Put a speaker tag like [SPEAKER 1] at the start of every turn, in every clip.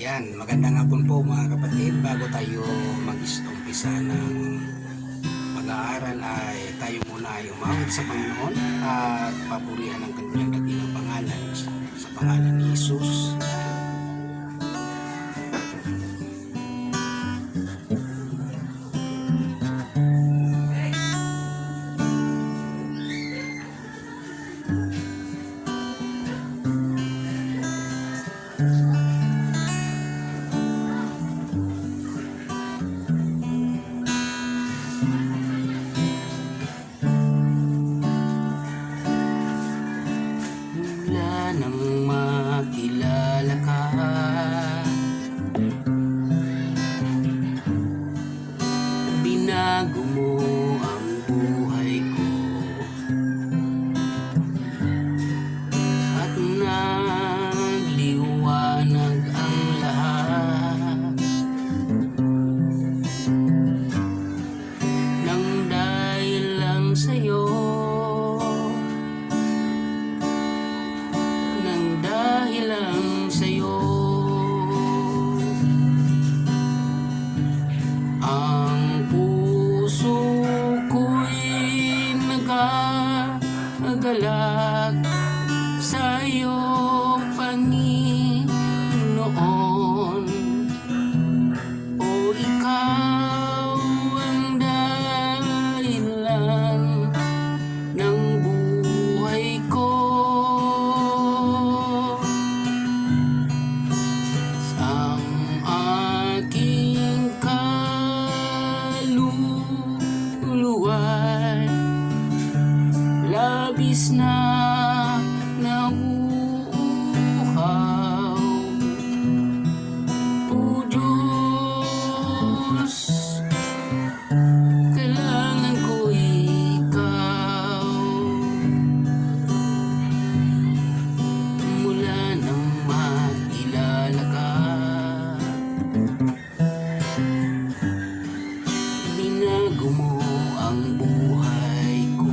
[SPEAKER 1] Yan, magandang hapon po mga kapatid. Bago tayo mag-umpisa ng pag-aaral ay tayo muna ay umawit sa Panginoon at papurihan ang kanyang dakilang pangalan sa pangalan ni Jesus. Nang makilala ka, binago mo ang buhay ko at nagliwanag ang lahat nang dahil lang sa'yo. Dahil lang sa'yo, ang puso ko'y nagagalak sa'yo, Panginoon. O ikaw ang dahilan ng buhay ko. Labis na nauuhaw, O Diyos, kailangan ko ikaw. Mula nang makilala ka, binago mo ang buhay ko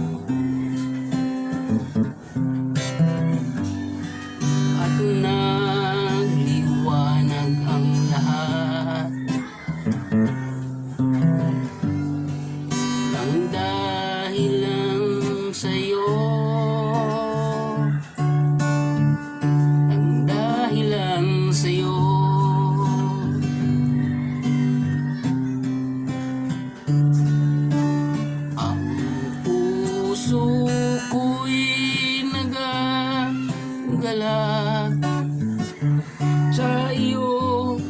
[SPEAKER 1] at nagliwanag ang lahat nang dahil lang sa'yo, nang dahil lang sa'yo. Ang puso ko'y nagagalak sa iyo,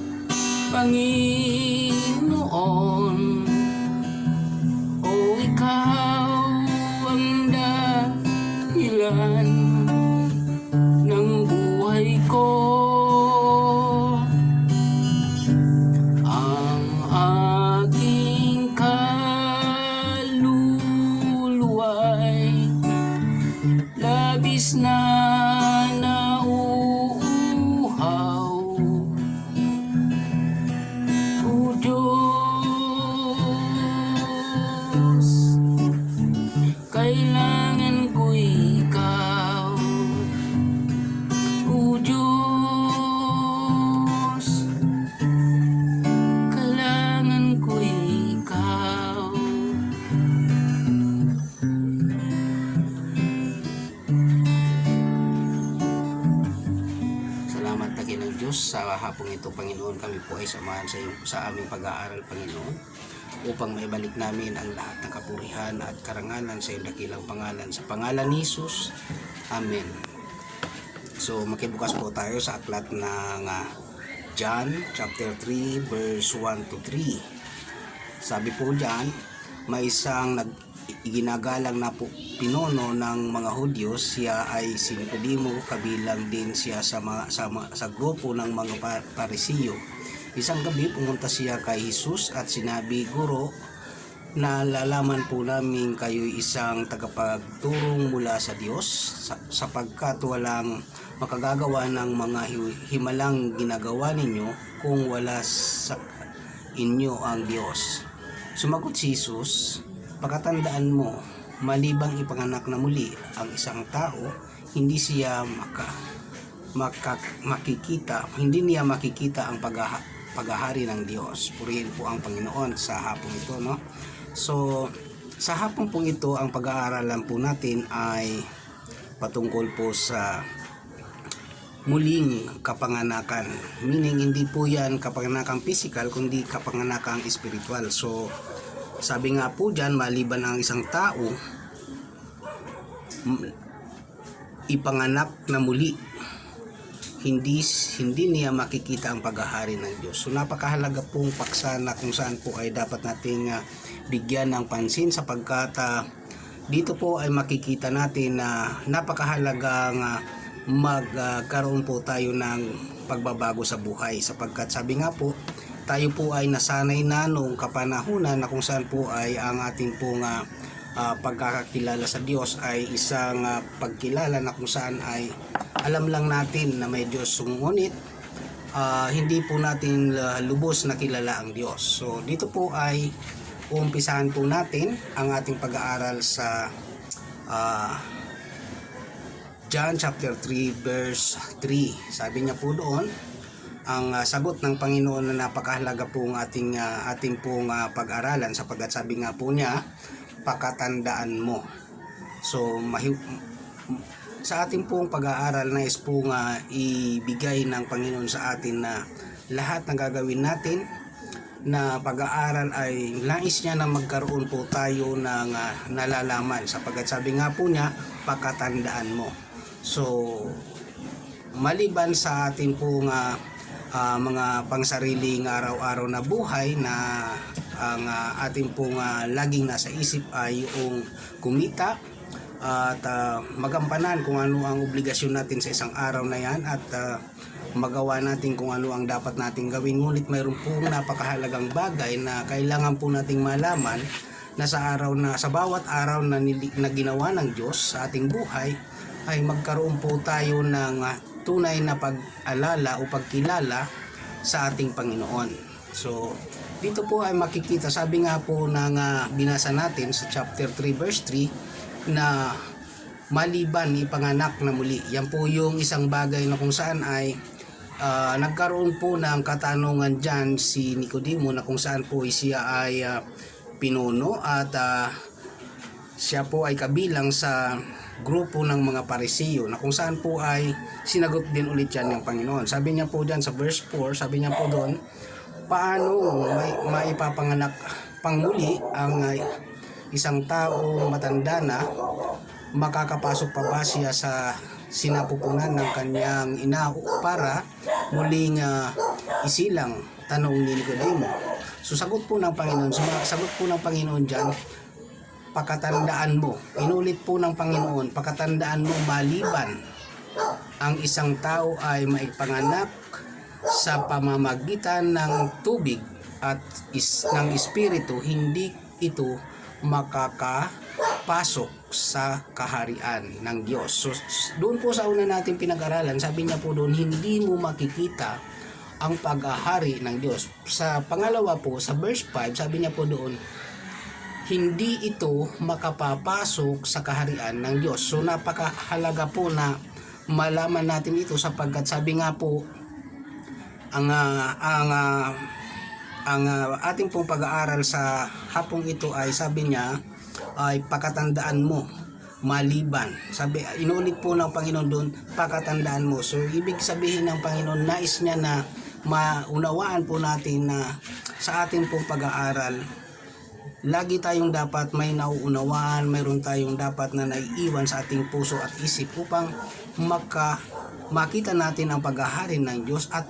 [SPEAKER 1] Panginoon. O ikaw ang dahilan ng buhay ko. Ang aking kaluluwa'y labis na nauuhaw, O Diyos, kailangan ko ikaw. O Diyos, kailangan ko ikaw. Salamat dakilang Diyos sa hapong ito, Panginoon. Kami po ay samahan sa aming pag-aaral, Panginoon, upang maibalik namin ang lahat ng kapurihan at karangalan sa iyong dakilang pangalan, sa pangalan ni Jesus. Amen. So makibukas po tayo sa aklat ng John chapter 3 verse 1 to 3. Sabi po diyan, may isang ginagalang na pinuno ng mga Hudyo. Siya ay si Nicodemo, kabilang din siya sa grupo ng mga Parisiyo. Isang gabi pumunta siya kay Jesus at sinabi, "Guro, nalalaman po namin kayo'y isang tagapagturong mula sa Diyos, sapagkat walang makagagawa ng mga himalang ginagawa ninyo kung wala sa inyo ang Diyos." Sumagot si Jesus, "Pakatandaan mo, malibang ipanganak na muli ang isang tao, hindi siya hindi niya makikita ang paghahari ng Diyos. Purihin po ang Panginoon sa hapong ito, no? So, sa hapong po ito, ang pag-aaralan po natin ay patungkol po sa muling kapanganakan. Meaning, hindi po yan kapanganakan physical, kundi kapanganakan spiritual. So, sabi nga po dyan, maliban ang isang tao ipanganak na muli, hindi niya makikita ang paghahari ng Diyos. So napakahalaga pong paksa na kung saan po ay dapat nating bigyan ng pansin, sapagkat dito po ay makikita natin na napakahalagang magkaroon po tayo ng pagbabago sa buhay, sapagkat sabi nga po, tayo po ay nasanay na noong kapanahunan na kung saan po ay ang ating pong pagkakakilala sa Diyos ay isang pagkilala na kung saan ay alam lang natin na may Diyos, ngunit hindi po natin lubos na kilala ang Diyos. So dito po ay uumpisahan po natin ang ating pag-aaral sa John chapter 3 verse 3. Sabi niya po doon, ang sagot ng Panginoon na napakahalaga pong ating pong pag-aralan, sapagkat sabi nga po niya, pakatandaan mo. So sa ating pong pag-aaral, nais pong ibigay ng Panginoon sa atin na lahat ng gagawin natin na pag-aaral ay nais niya na magkaroon po tayo ng nalalaman, sapagkat sabi nga po niya, pakatandaan mo. So maliban sa ating pong mga pangsariling araw-araw na buhay na ang ating pong laging nasa isip ay yung kumita at magampanan kung ano ang obligasyon natin sa isang araw na yan, at magawa natin kung ano ang dapat nating gawin. Ngunit mayroon pong napakahalagang bagay na kailangan po nating malaman, na sa bawat araw na ginawa ng Diyos sa ating buhay ay magkaroon po tayo ng tunay na pag-alala o pagkilala sa ating Panginoon. So dito po ay makikita, sabi nga po ng binasa natin sa chapter 3 verse 3, na maliban ipanganak na muli. Yan po yung isang bagay na kung saan ay nagkaroon po ng katanungan dyan si Nicodemo, na kung saan po siya ay pinuno at siya po ay kabilang sa grupo ng mga Pariseo, na kung saan po ay sinagot din ulit yan ng Panginoon. Sabi niya po dyan sa verse 4, sabi niya po doon, paano maipapanganak pangmuli ang isang tao matanda na? Makakapasok pa ba siya sa sinapupunan ng kanyang ina para muling isilang? Tanong ni Nicodemo. So sagot po ng Panginoon dyan, pakatandaan mo. Inulit po ng Panginoon, pakatandaan mo, maliban ang isang tao ay maipanganak sa pamamagitan ng tubig at ng Espiritu, hindi ito makakapasok sa kaharian ng Diyos. So doon po sa una natin pinag-aralan, sabi niya po doon, hindi mo makikita ang paghahari ng Diyos. Sa pangalawa po, sa verse 5, sabi niya po doon, hindi ito makapapasok sa kaharian ng Diyos. So napakahalaga po na malaman natin ito, sapagkat sabi nga po, ang ating pong pag-aaral sa hapong ito ay sabi niya ay pakatandaan mo, maliban. Sabi, inulit po ng Panginoon doon, pakatandaan mo. So ibig sabihin ng Panginoon, nais niya na maunawaan po natin na sa ating pong pag-aaral, lagi tayong dapat may nauunawaan, mayroon tayong dapat na naiiwan sa ating puso at isip upang makita natin ang paghahari ng Diyos, at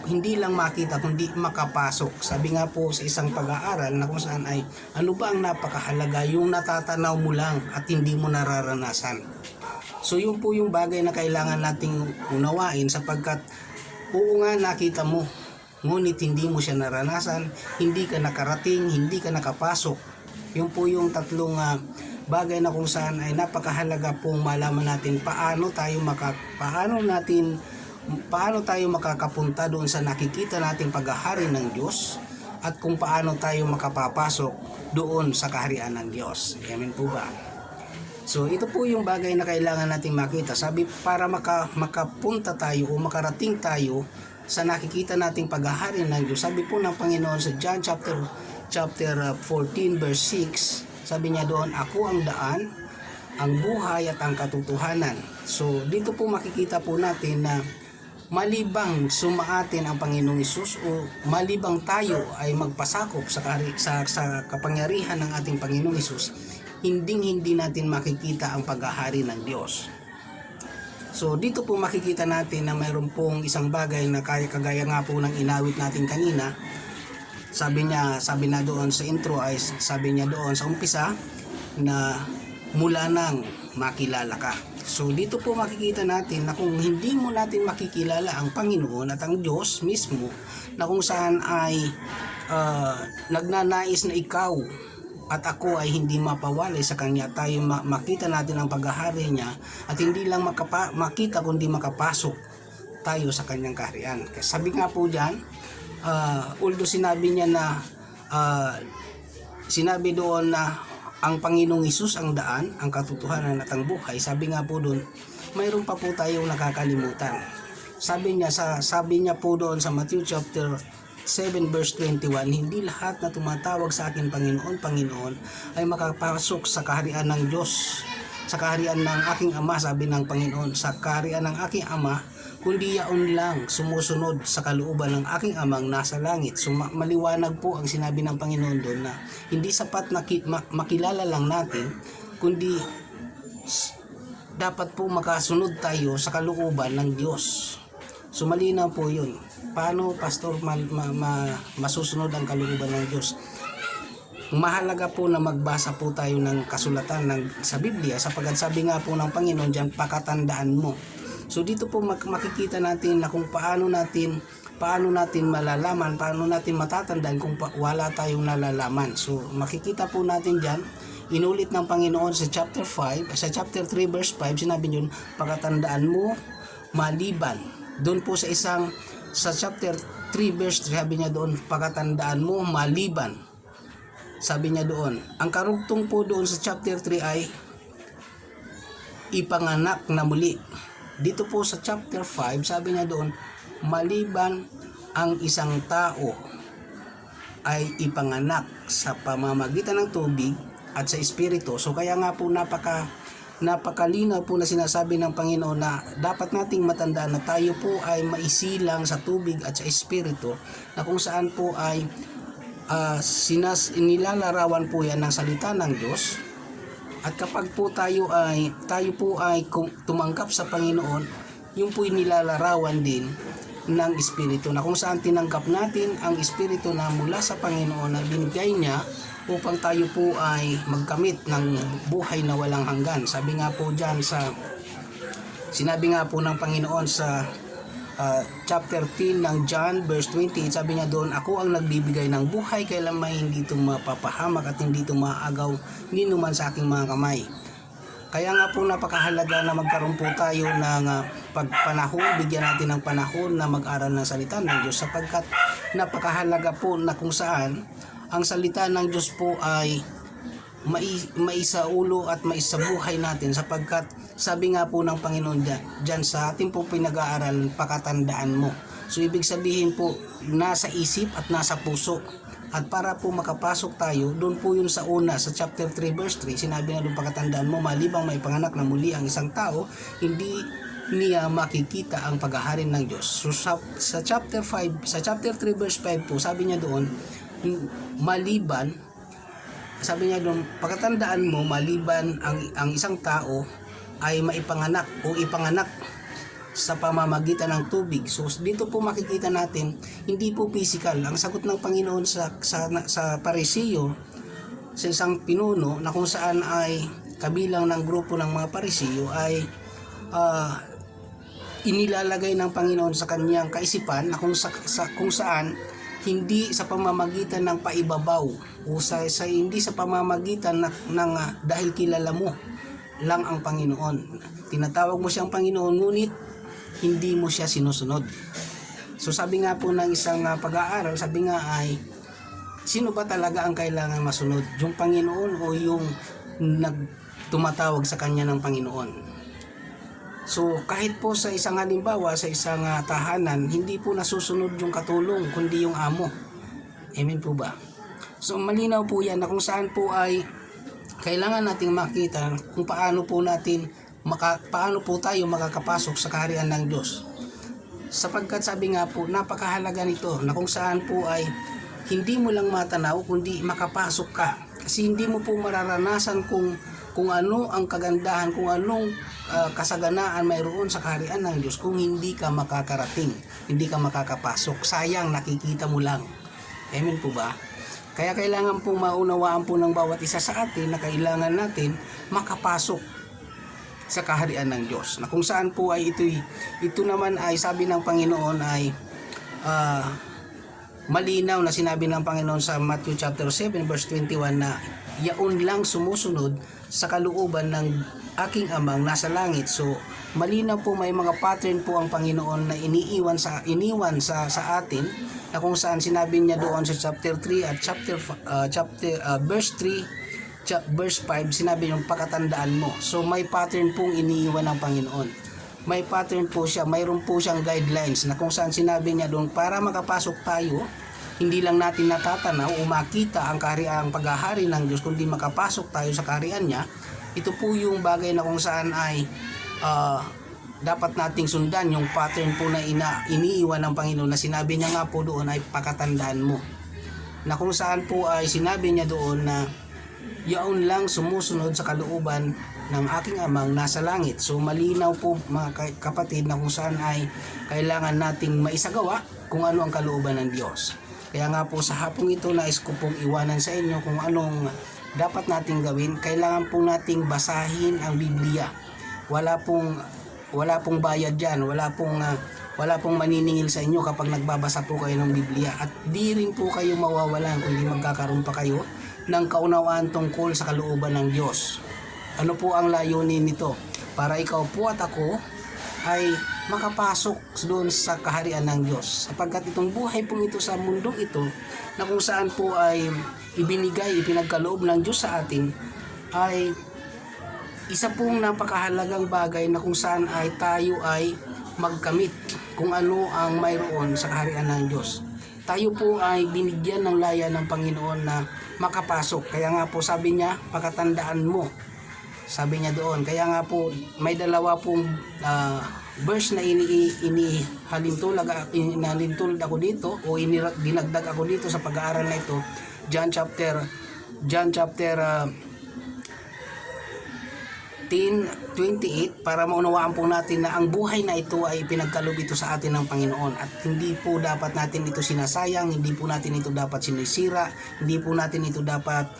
[SPEAKER 1] hindi lang makita kundi makapasok. Sabi nga po sa isang pag-aaral na kung saan ay ano ba ang napakahalaga, yung natatanaw mo lang at hindi mo nararanasan. So yun po yung bagay na kailangan nating unawain, sapagkat oo nga nakita mo, ngunit hindi mo siya naranasan, hindi ka nakarating, hindi ka nakapasok. Yun po yung tatlong bagay na kung saan ay napakahalaga pong malaman natin paano tayo makakapunta doon sa nakikita nating paghahari ng Diyos, at kung paano tayo makapapasok doon sa kaharian ng Diyos. Amen po ba? So ito po yung bagay na kailangan nating makita. Sabi, para makapunta tayo o makarating tayo sa nakikita nating paghahari ng Diyos. Sabi po ng Panginoon sa John chapter 14 verse 6, sabi niya doon, ako ang daan, ang buhay at ang katotohanan. So dito po makikita po natin na malibang sumaatin ang Panginoong Hesus o malibang tayo ay magpasakop sa kapangyarihan ng ating Panginoong Hesus, hindi natin makikita ang paghahari ng Diyos. So dito po makikita natin na mayroon pong isang bagay na kagaya nga po ng inawit natin kanina. Sabi na doon sa intro ay sabi niya doon sa umpisa na mula nang makilala ka. So dito po makikita natin na kung hindi mo natin makikilala ang Panginoon at ang Diyos mismo, na kung saan ay nagnanais na ikaw at ako ay hindi mapawalay sa Kanya, tayo makita natin ang paghahari Niya at hindi lang makita kundi makapasok tayo sa Kanyang kaharian. Kasi sabi nga po dyan, although sinabi niya na sinabi doon na ang Panginoong Hesus ang daan, ang katotohanan at ang buhay, sabi nga po doon, mayroon pa po tayong nakakalimutan. Sabi niya po doon sa Matthew chapter 7 verse 21, hindi lahat na tumatawag sa akin Panginoon ay makapasok sa kaharian ng Diyos, sa kaharian ng aking Ama. Sabi ng Panginoon, sa kaharian ng aking Ama, kundi yaon lang sumusunod sa kalooban ng aking Amang nasa langit. So maliwanag po ang sinabi ng Panginoon doon na hindi sapat na makilala lang natin, kundi dapat po makasunod tayo sa kalooban ng Diyos. So malinaw po yun. Paano, Pastor, masusunod ang kalooban ng Diyos? Mahalaga po na magbasa po tayo ng kasulatan sa Biblia, sapagkat sabi nga po ng Panginoon dyan, pakatandaan mo. So dito po makikita natin na kung paano natin malalaman, paano natin matatandaan kung wala tayong nalalaman. So makikita po natin dyan, inulit ng Panginoon sa chapter 3 verse 5, sinabi niyon, pakatandaan mo maliban. Doon po sa chapter 3 verse 3, sabi niya doon, pakatandaan mo maliban. Sabi niya doon, ang karugtong po doon sa chapter 3 ay ipanganak na muli. Dito po sa chapter 5, sabi niya doon, maliban ang isang tao ay ipanganak sa pamamagitan ng tubig at sa espiritu. So kaya nga po napakalinaw po na sinasabi ng Panginoon na dapat nating matandaan na tayo po ay maisilang sa tubig at sa espiritu, na kung saan po ay nilalarawan po yan ng salita ng Diyos. At kapag po tayo po ay tumanggap sa Panginoon, yung po nilalarawan din ng Espiritu, na kung saan tinanggap natin ang Espiritu na mula sa Panginoon na binigay niya upang tayo po ay magkamit ng buhay na walang hanggan. Sabi nga po dyan sinabi nga po ng Panginoon sa chapter 10 ng John verse 20, sabi niya doon, ako ang nagbibigay ng buhay, kailan may hindi ito mapapahamak at hindi ito maaagaw ni numan sa aking mga kamay. Kaya nga po napakahalaga na magkaroon po tayo ng pagpanahon, bigyan natin ng panahon na mag-aral ng salita ng Diyos, sapagkat napakahalaga po na kung saan ang salita ng Diyos po ay maisaulo at maisabuhay natin, sapagkat sabi nga po ng Panginoon dyan sa ating po pinag-aaral, pakatandaan mo. So ibig sabihin po, nasa isip at nasa puso. At para po makapasok tayo, doon po yun sa una, sa chapter 3 verse 3, sinabi na doon, pakatandaan mo, malibang may panganak na muli ang isang tao, hindi niya makikita ang paghahari ng Diyos. So sa chapter 3 verse 5 po, sabi niya doon, maliban, sabi niya doon, pakatandaan mo, maliban ang isang tao ay maipanganak o ipanganak sa pamamagitan ng tubig. So dito po makikita natin, hindi po physical. Ang sagot ng Panginoon sa Pariseo, sa isang pinuno na kung saan ay kabilang ng grupo ng mga Pariseo, ay inilalagay ng Panginoon sa kanyang kaisipan na kung saan hindi sa pamamagitan ng paibabaw o hindi sa pamamagitan ng dahil kilala mo lang ang Panginoon. Tinatawag mo siyang Panginoon, ngunit hindi mo siya sinusunod. So sabi nga po ng isang pag-aaral, sabi nga ay, sino ba talaga ang kailangan masunod? Yung Panginoon o yung tumatawag sa kanya ng Panginoon. So kahit po sa isang halimbawa, sa isang tahanan, hindi po nasusunod yung katulong, kundi yung amo. Amen po ba? So malinaw po yan na kung saan po ay kailangan nating makita kung paano po tayo makakapasok sa kaharian ng Diyos. Sapagkat sabi nga po, napakahalaga nito na kung saan po ay hindi mo lang matanaw kundi makapasok ka. Kasi hindi mo po mararanasan kung ano ang kagandahan, kung anong kasaganaan mayroon sa kaharian ng Diyos kung hindi ka makakarating, hindi ka makakapasok. Sayang, nakikita mo lang. Amen po ba? Kaya kailangan pong maunawaan po ng bawat isa sa atin na kailangan natin makapasok sa kaharian ng Diyos. Na kung saan po ay ito naman ay sabi ng Panginoon ay malinaw na sinabi ng Panginoon sa Matthew chapter 7 verse 21 na yaon lang sumusunod sa kalooban ng aking amang nasa langit. So malinaw po, may mga pattern po ang Panginoon na iniwan sa atin, na kung saan sinabi niya doon sa chapter 3 at verse 3 verse 5, sinabi yung pakatandaan mo. So may pattern pong iniiwan ng Panginoon. May pattern po siya, mayroon po siyang guidelines na kung saan sinabi niya doon para makapasok tayo, hindi lang natin natatanaw o makita ang paghahari ng Diyos, kundi makapasok tayo sa kaharian niya. Ito po yung bagay na kung saan ay dapat nating sundan, yung pattern po na iniiwan ng Panginoon, na sinabi niya nga po doon ay pakatandaan mo. Na kung saan po ay sinabi niya doon na yaon lang sumusunod sa kalooban ng aking amang nasa langit. So malinaw po mga kapatid na kung saan ay kailangan nating maisagawa kung ano ang kalooban ng Diyos. Kaya nga po sa hapong ito, nais ko pong iwanan sa inyo kung anong dapat nating gawin. Kailangan po nating basahin ang Biblia. Wala pong bayad dyan, wala pong maniningil sa inyo kapag nagbabasa po kayo ng Biblia. At di rin po kayo mawawalan kundi magkakaroon pa kayo ng kaunawaan tungkol sa kalooban ng Diyos. Ano po ang layunin nito? Para ikaw po at ako ay makapasok doon sa kaharian ng Diyos. Sapagkat itong buhay po ito sa mundong ito, na kung saan po ay ipinagkaloob ng Diyos sa atin, ay isa pong napakahalagang bagay na kung saan ay tayo ay magkamit kung ano ang mayroon sa kaharian ng Diyos. Tayo po ay binigyan ng laya ng Panginoon na makapasok. Kaya nga po sabi niya, pakatandaan mo. Sabi niya doon. Kaya nga po may dalawa pong verse na inalintulad ako dito o dinagdag ako dito sa pag-aaral na ito. John chapter 10:28, para maunawaan po natin na ang buhay na ito ay pinagkaloob ito sa atin ng Panginoon, at hindi po dapat natin ito sinasayang, hindi po natin ito dapat sinisira, hindi po natin ito dapat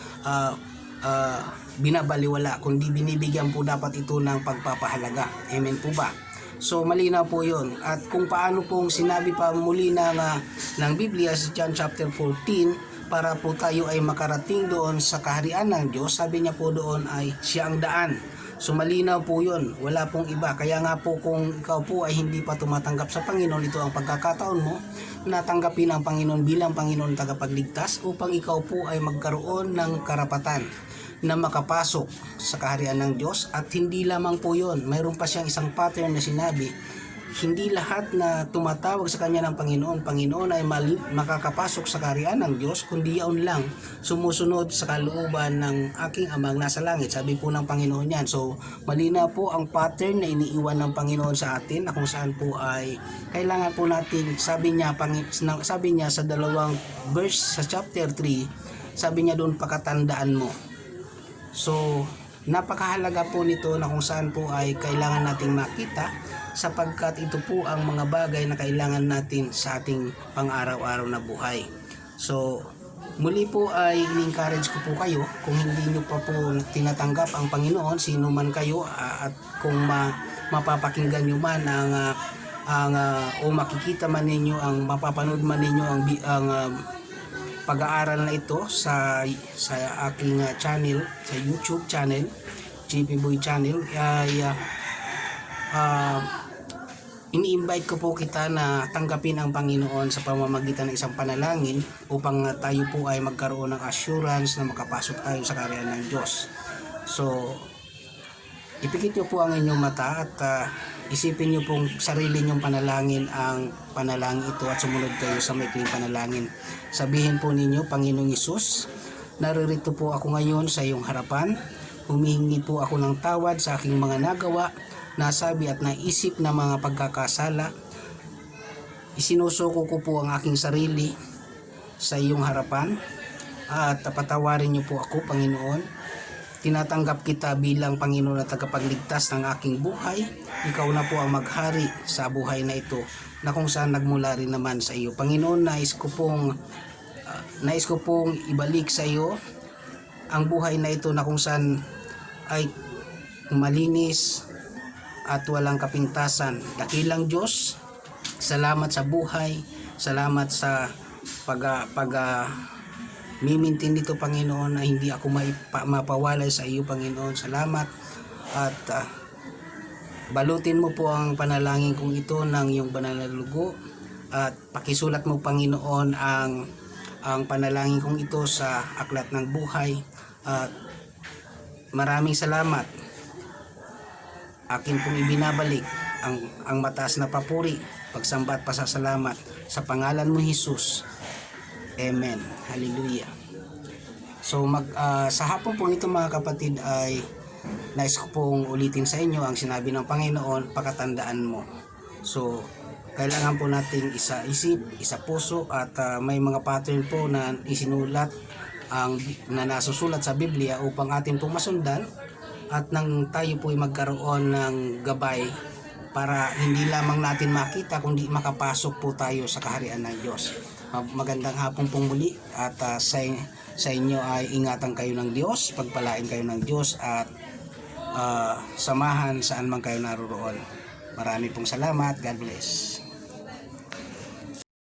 [SPEAKER 1] binabaliwala, kundi binibigyan po dapat ito ng pagpapahalaga. Amen po ba? So malinaw po yun. At kung paano pong sinabi pa muli ng Biblia sa John chapter 14, para po tayo ay makarating doon sa kaharian ng Diyos, sabi niya po doon ay siya ang daan. So malinaw po yun, wala pong iba. Kaya nga po kung ikaw po ay hindi pa tumatanggap sa Panginoon, ito ang pagkakataon mo na tanggapin ang Panginoon bilang Panginoon tagapagligtas, upang ikaw po ay magkaroon ng karapatan na makapasok sa kaharian ng Diyos. At hindi lamang po yun, mayroon pa siyang isang pattern na sinabi, hindi lahat na tumatawag sa kanya ng Panginoon ay makakapasok sa kaharian ng Diyos, kundi yaon lang sumusunod sa kalooban ng aking amang nasa langit. Sabi po ng Panginoon yan. So malinaw po ang pattern na iniiwan ng Panginoon sa atin, na kung saan po ay kailangan po natin, sabi niya sa dalawang verse sa chapter 3, sabi niya doon, pakatandaan mo. So napakahalaga po nito na kung saan po ay kailangan nating makita, sapagkat ito po ang mga bagay na kailangan natin sa ating pang-araw-araw na buhay. So muli po ay in-encourage ko po kayo, kung hindi nyo pa po tinatanggap ang Panginoon, sino man kayo, at kung mapapakinggan nyo man o makikita man ninyo, mapapanood man ninyo ang pag-aaral na ito sa aking channel, sa YouTube channel, JP Boy Channel, ay ini-invite ko po kita na tanggapin ang Panginoon sa pamamagitan ng isang panalangin, upang tayo po ay magkaroon ng assurance na makapasok tayo sa kaharian ng Diyos. So ipikit nyo po ang inyong mata at isipin nyo pong sarili nyong panalangin ang panalangin ito at sumunod kayo sa maikling panalangin. Sabihin po ninyo, Panginoong Hesus, naririto po ako ngayon sa iyong harapan. Humihingi po ako ng tawad sa aking mga nagawa, nasabi at naisip na mga pagkakasala. Isinusuko ko po ang aking sarili sa iyong harapan at patawarin niyo po ako, Panginoon. Tinatanggap kita bilang Panginoon at tagapagligtas ng aking buhay. Ikaw na po ang maghari sa buhay na ito na kung saan nagmula rin naman sa iyo. Panginoon, nais ko pong ibalik sa iyo ang buhay na ito na kung saan ay malinis at walang kapintasan. Dakilang Diyos, salamat sa buhay, salamat sa mimintin dito, Panginoon, na hindi ako mapawalay sa iyo, Panginoon. Salamat at balutin mo po ang panalangin kong ito ng iyong banal na dugo at pakisulat mo, Panginoon, ang panalangin kong ito sa aklat ng buhay. At maraming salamat. Akin pong ibinabalik ang mataas na papuri, pagsamba at pasasalamat sa pangalan mo, Jesus. Amen. Hallelujah. So sa hapon po ito, mga kapatid, ay nais ko pong ulitin sa inyo ang sinabi ng Panginoon, pakatandaan mo. So kailangan po nating isa-isip, isa-puso at may mga pattern po na isinulat na nasusulat sa Biblia upang atin pong masundan at nang tayo po ay magkaroon ng gabay para hindi lamang natin makita kundi makapasok po tayo sa kaharian ng Diyos. Magandang hapon pong muli at sa inyo ay ingatan kayo ng Diyos, pagpalain kayo ng Diyos at samahan saan man kayo naroroon. Marami pong salamat. God bless.